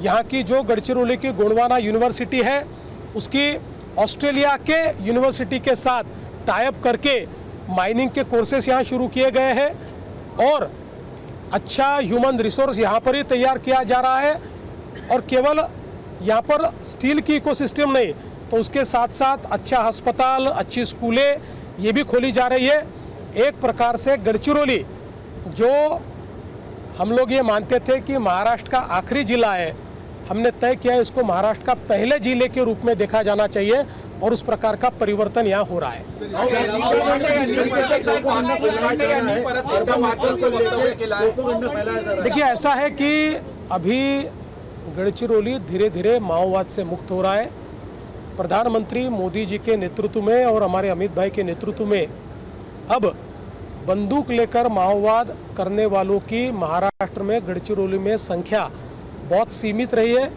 यहाँ की जो गढ़चिरौली की गोंडवाना यूनिवर्सिटी है उसकी ऑस्ट्रेलिया के यूनिवर्सिटी के साथ टाइप करके माइनिंग के कोर्सेस यहाँ शुरू किए गए हैं और अच्छा ह्यूमन रिसोर्स यहाँ पर ही तैयार किया जा रहा है। और केवल यहाँ पर स्टील की इकोसिस्टम नहीं तो उसके साथ साथ अच्छा अस्पताल, अच्छी स्कूलें ये भी खोली जा रही है। एक प्रकार से गढ़चिरौली जो हम लोग ये मानते थे कि महाराष्ट्र का आखिरी जिला है, हमने तय किया इसको महाराष्ट्र का पहले जिले के रूप में देखा जाना चाहिए और उस प्रकार का परिवर्तन यहाँ हो रहा है। देखिए ऐसा है कि अभी गढ़चिरौली धीरे धीरे माओवाद से मुक्त हो रहा है। प्रधानमंत्री मोदी जी के नेतृत्व में और हमारे अमित भाई के नेतृत्व में अब बंदूक लेकर माओवाद करने वालों की महाराष्ट्र में गढ़चिरौली में संख्या बहुत सीमित रही है,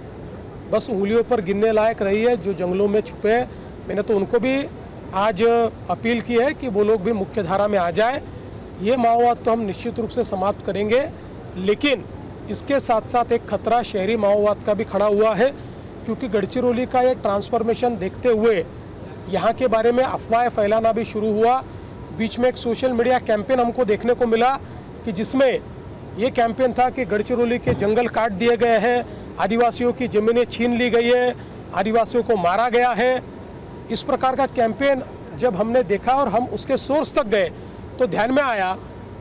बस उंगलियों पर गिनने लायक रही है। जो जंगलों में छुपे हैं, मैंने तो उनको भी आज अपील की है कि वो लोग भी मुख्य धारा में आ जाए। ये माओवाद तो हम निश्चित रूप से समाप्त करेंगे, लेकिन इसके साथ साथ एक खतरा शहरी माओवाद का भी खड़ा हुआ है, क्योंकि गढ़चिरौली का ये ट्रांसफॉर्मेशन देखते हुए यहाँ के बारे में अफवाहें फैलाना भी शुरू हुआ। बीच में एक सोशल मीडिया कैंपेन हमको देखने को मिला कि जिसमें ये कैंपेन था कि गढ़चिरौली के जंगल काट दिए गए हैं, आदिवासियों की ज़मीनें छीन ली गई है, आदिवासियों को मारा गया है। इस प्रकार का कैंपेन जब हमने देखा और हम उसके सोर्स तक गए तो ध्यान में आया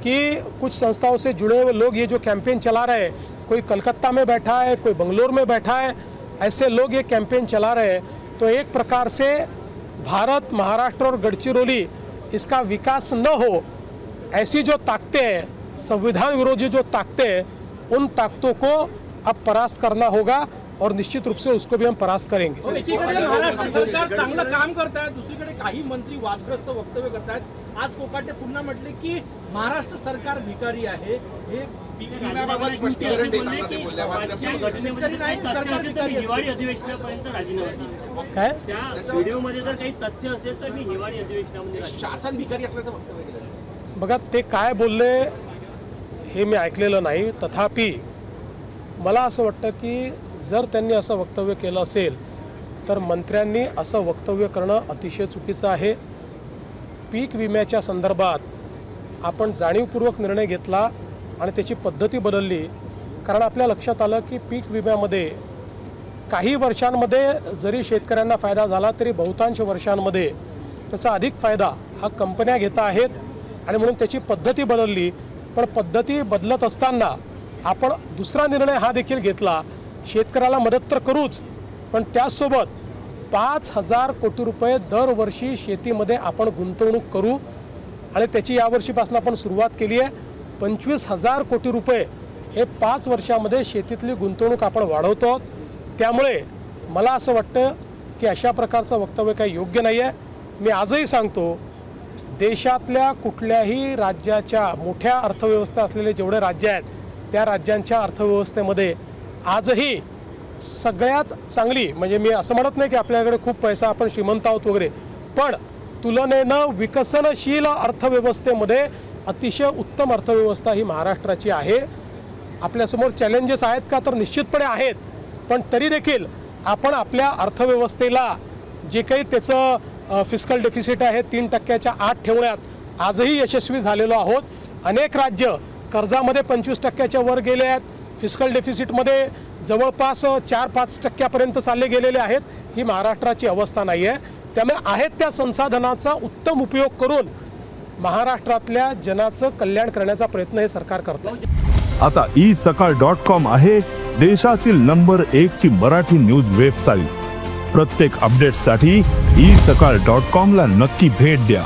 कि कुछ संस्थाओं से जुड़े हुए लोग ये जो कैंपेन चला रहे हैं, कोई कलकत्ता में बैठा है, कोई बंगलोर में बैठा है, ऐसे लोग ये कैंपेन चला रहे हैं। तो एक प्रकार से भारत, महाराष्ट्र और गढ़चिरौली इसका विकास न हो, ऐसी जो ताकतें हैं, संविधान विरोधी जो ताकतें हैं, उन ताकतों को अब परास्त करना होगा और निश्चित रूप से उसको भी हम परास्त करेंगे। एकीकडे महाराष्ट्र सरकार चांगलं काम करत आहे, दुसरीकडे काही मंत्री वादग्रस्त वक्तव्य करत आहेत। आज कोकाटे पुन्हा म्हटले की महाराष्ट्र सरकार भिकारी आहे। हे हिवाळी अधिवेशनापर्यंत राजीनामा दिला काय त्या व्हिडिओमध्ये जर काही तथ्य असेल तर मी हिवाळी अधिवेशनामध्ये शासन भिकारी असल्याचं वक्तव्य केलं। बघा ते काय बोलले हे मी ऐकलेलं नाही, तथापि मला असं वाटतं की जर त्यांनी असं वक्तव्य केलं असेल तर मंत्र्यांनी असं वक्तव्य करणं अतिशय चुकीचं आहे। पीक विम्याच्या संदर्भात आपण जाणीवपूर्वक निर्णय घेतला आणि त्याची पद्धती बदलली, कारण आपल्या लक्षात आलं की पीक विम्यामध्ये काही वर्षांमध्ये जरी शेतकऱ्यांना फायदा झाला तरी बहुतांश वर्षांमध्ये त्याचा अधिक फायदा हा कंपन्या घेत आहेत आणि म्हणून त्याची पद्धती बदलली। पण पद्धती बदलत असताना आपण दुसरा निर्णय हा देखील घेतला, शेतकऱ्याला मदत तर करूच, पण त्यासोबत 5,000 कोटी रुपये दरवर्षी शेतीमध्ये आपण गुंतवणूक करू आणि त्याची यावर्षीपासून आपण सुरुवात केली आहे। 25,000 कोटी रुपये हे 5 वर्षामध्ये शेतीतली गुंतवणूक आपण वाढवतो। त्यामुळे मला असं वाटतं की अशा प्रकारचं वक्तव्य काही योग्य नाही आहे। मी आजही सांगतो, देशातल्या कुठल्याही राज्याच्या मोठ्या अर्थव्यवस्था असलेले जेवढे राज्य आहेत त्या राज्यांच्या अर्थव्यवस्थेमध्ये आजही सगळ्यात चांगली, म्हणजे मी असं म्हणत नाही की आपल्याकडे खूप पैसा आपण श्रीमंत आहोत वगैरे, पण तुलनेनं विकसनशील अर्थव्यवस्थेमध्ये अतिशय उत्तम अर्थव्यवस्था ही महाराष्ट्राची आहे। आपल्यासमोर चॅलेंजेस आहेत का, तर निश्चितपणे आहेत, पण तरी देखील आपण आपल्या अर्थव्यवस्थेला जे काही त्याचं फिस्कल डेफिसिट आहे 3%च्या आत ठेवण्यात आजही यशस्वी झालेलो आहोत। अनेक राज्य कर्जामध्ये 25%च्या वर गेले आहेत, फिस्कल डेफिसिटमध्ये जवळपास 4-5% चालले गेलेले आहेत। ही महाराष्ट्राची अवस्था नाही आहे। त्यामुळे आहेत त्या संसाधनाचा उत्तम उपयोग करून महाराष्ट्रातल्या जनाचं कल्याण करण्याचा प्रयत्न हे सरकार करतं। आता isakal.com आहे देशातील नंबर 1 ची मराठी न्यूज वेबसाईट। प्रत्येक अपडेटसाठी isakal.com ला नक्की भेट द्या।